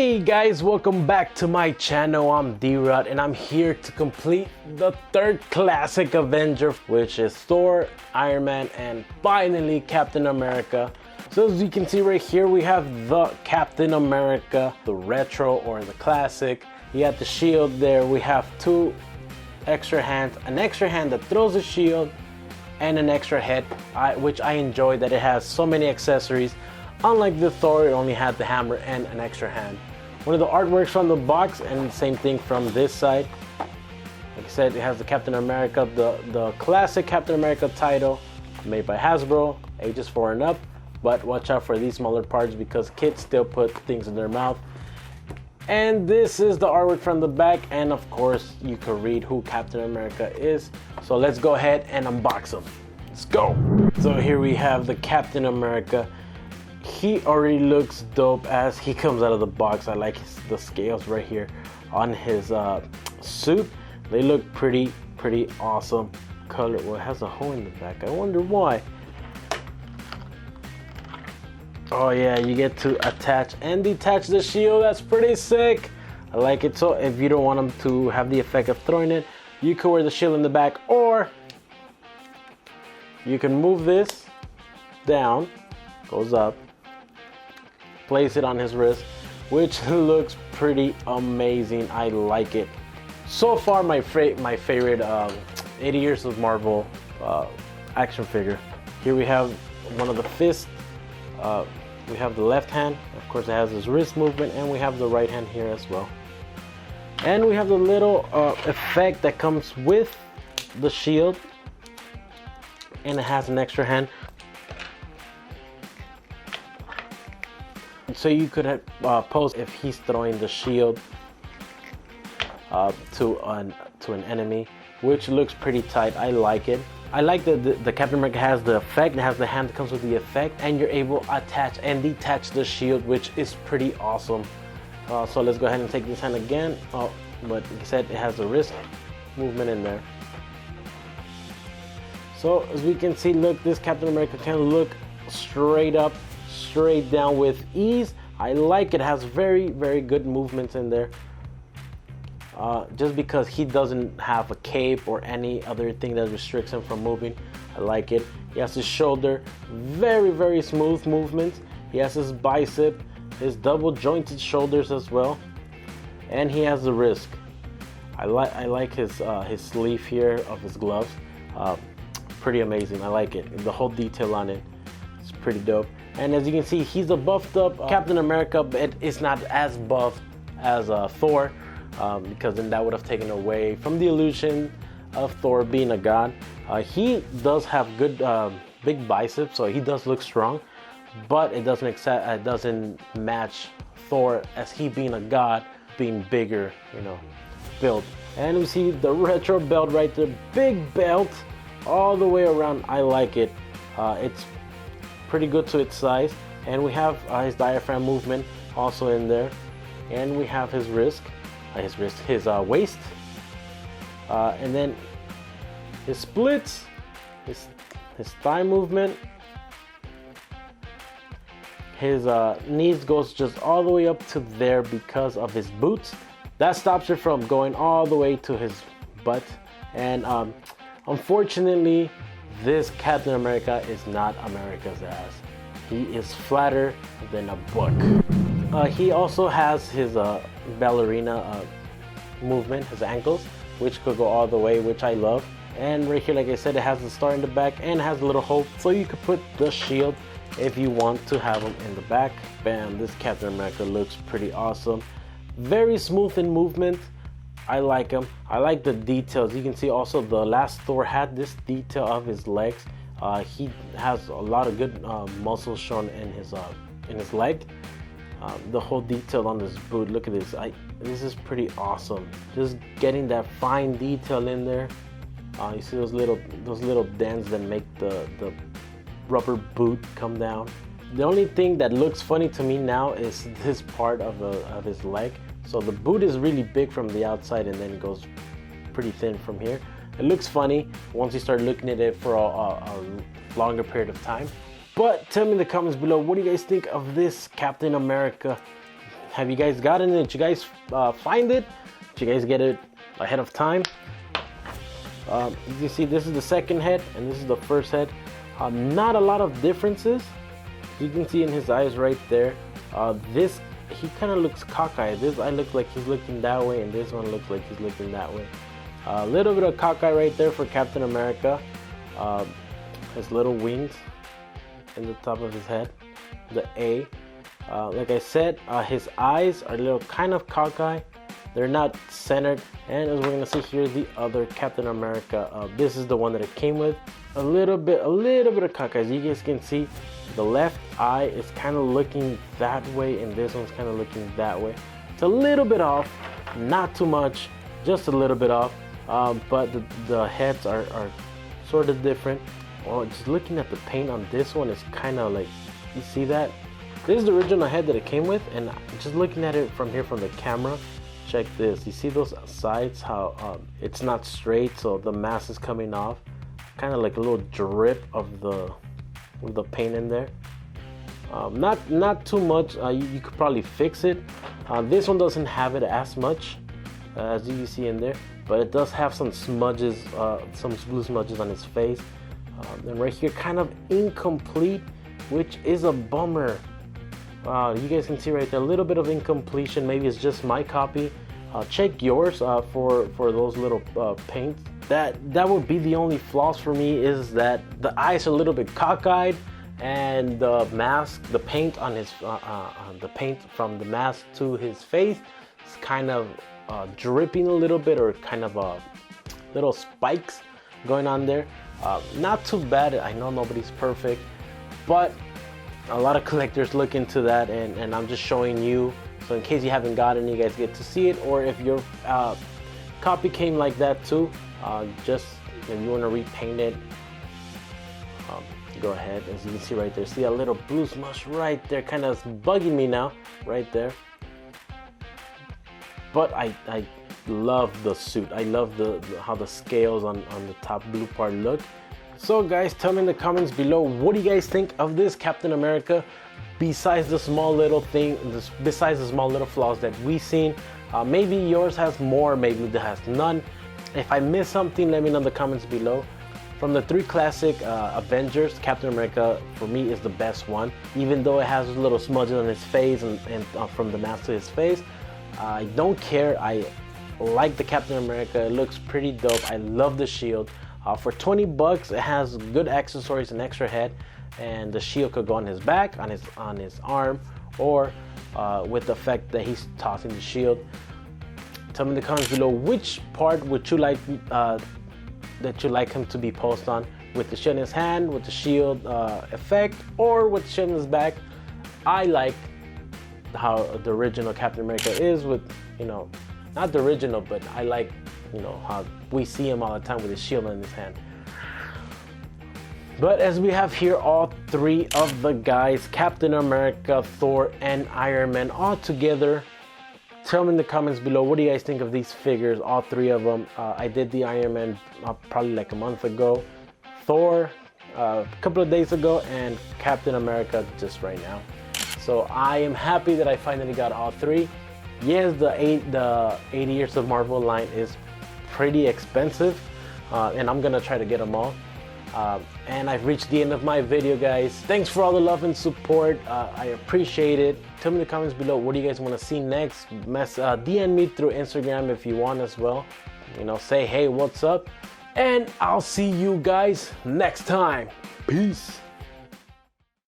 Hey guys, welcome back to my channel. I'm D-Rod and I'm here to complete the third classic Avenger, which is Thor, Iron Man, and finally Captain America. So as you can see right here, we have the Captain America, the retro or the classic. You got the shield there. We have two extra hands, an extra hand that throws a shield, and an extra head, which I enjoy that it has so many accessories. Unlike the Thor, it only had the hammer and an extra hand. One of the artworks from the box, and same thing from this side. Like I said, it has the Captain America, the classic Captain America title, made by Hasbro, ages 4 and up. But watch out for these smaller parts because kids still put things in their mouth. And this is the artwork from the back, and of course you can read who Captain America is. So let's go ahead and unbox them. Let's go. So here we have the Captain America. He already looks dope as he comes out of the box. I like the scales right here on his suit. They look pretty awesome. Color, well, it has a hole in the back. I wonder why. Oh yeah, you get to attach and detach the shield. That's pretty sick. I like it. So if you don't want them to have the effect of throwing it, you can wear the shield in the back, or you can move this down, goes up, place it on his wrist, which looks pretty amazing. I like it. So far, my favorite 80 Years of Marvel action figure. Here we have one of the fists. We have the left hand. Of course, it has his wrist movement, and we have the right hand here as well. And we have the little effect that comes with the shield, and it has an extra hand. So you could pose if he's throwing the shield to an enemy, which looks pretty tight. I like it. I like that the Captain America has the effect. It has the hand that comes with the effect, and you're able to attach and detach the shield, which is pretty awesome. So let's go ahead and take this hand again. But like I said, it has the wrist movement in there. So as we can see, look, this Captain America can look straight up, straight down with ease. I like it. Has very good movements in there. Just because he doesn't have a cape or any other thing that restricts him from moving, I like it. He has his shoulder, very smooth movements. He has his bicep, his double jointed shoulders as well, and he has the wrist. I like his sleeve here of his gloves. Pretty amazing. I like it. The whole detail on it, it's pretty dope. And as you can see, he's a buffed up Captain America, but it's not as buffed as Thor, because then that would have taken away from the illusion of Thor being a god. He does have good big biceps, so he does look strong, but it doesn't match Thor as he being a god, being bigger, built. And we see the retro belt right there, big belt all the way around. I like it. It's pretty good to its size, and we have his diaphragm movement also in there, and we have his wrist, his waist, and then his splits, his thigh movement, his knees goes just all the way up to there because of his boots. That stops it from going all the way to his butt. And unfortunately, this Captain America is not America's ass. He is flatter than a book. He also has his ballerina movement, his ankles, which could go all the way, which I love. And right here, like I said, it has the star in the back and has a little hole, so you could put the shield if you want to have him in the back. Bam, this Captain America looks pretty awesome. Very smooth in movement. I like him. I like the details. You can see also the last Thor had this detail of his legs. He has a lot of good muscles shown in his leg. The whole detail on this boot. Look at this. This is pretty awesome. Just getting that fine detail in there. You see those little dents that make the rubber boot come down. The only thing that looks funny to me now is this part of his leg. So the boot is really big from the outside and then it goes pretty thin from here. It looks funny once you start looking at it for a longer period of time. But tell me in the comments below, what do you guys think of this Captain America Have you guys gotten it? Did you guys find it? Did you guys get it ahead of time? As you see, this is the second head and this is the first head. Not a lot of differences. You can see in his eyes right there. This, he kind of looks cockeyed. This eye looks like he's looking that way, and this one looks like he's looking that way. A little bit of cockeye right there for Captain America. His little wings in the top of his head, the A. Like I said, his eyes are a little kind of cockeye. They're not centered. And as we're gonna see here, the other Captain America. This is the one that it came with. A little bit of cockeye. As you guys can see, the left eye is kind of looking that way, and this one's kind of looking that way. It's a little bit off, not too much, just a little bit off. But the heads are sort of different. Oh, just looking at the paint on this one is kind of like, you see that? This is the original head that it came with, and just looking at it from here from the camera, check this. You see those sides, how it's not straight, so the mask is coming off. Kind of like a little drip of the paint in there. Not too much. You could probably fix it. This one doesn't have it as much as you see in there, but it does have some smudges, some blue smudges on his face. And right here, kind of incomplete, which is a bummer. You guys can see right there a little bit of incompletion. Maybe it's just my copy. Check yours for those little paints. That would be the only flaws for me, is that the eyes are a little bit cockeyed, and the mask, the paint on his the paint from the mask to his face is kind of dripping a little bit, or kind of little spikes going on there. Not too bad. I know nobody's perfect, but a lot of collectors look into that, and I'm just showing you, so in case you haven't gotten, you guys get to see it. Or if your copy came like that too, just if you want to repaint it, go ahead. As you can see right there, see a little blue smush right there, kind of bugging me now right there. But I love the suit. I love how the scales on the top blue part look. So guys, tell me in the comments below, what do you guys think of this Captain America, besides the small little thing, besides the small little flaws that we've seen. Maybe yours has more, maybe it has none. If I missed something, let me know in the comments below. From the three classic Avengers, Captain America for me is the best one, even though it has little smudges on his face and from the mask to his face. I don't care. I like the Captain America. It looks pretty dope. I love the shield. For 20 bucks, it has good accessories, an extra head, and the shield could go on his back, on his arm, or with the effect that he's tossing the shield. Tell me in the comments below, which part would you like that you like him to be posed on, with the shield in his hand, with the shield effect, or with the shield in his back. I like how the original Captain America is with, not the original, but I like, how we see him all the time with his shield in his hand. But as we have here all three of the guys, Captain America, Thor, and Iron Man all together, tell me in the comments below, what do you guys think of these figures, all three of them? I did the Iron Man probably like a month ago, Thor a couple of days ago, and Captain America just right now. So I am happy that I finally got all three. Yes, the 80 Years of Marvel line is pretty expensive, and I'm gonna try to get them all. And I've reached the end of my video, guys. Thanks for all the love and support. I appreciate it. Tell me in the comments below, what do you guys want to see next? DM me through Instagram if you want as well. Say, hey, what's up? And I'll see you guys next time. Peace.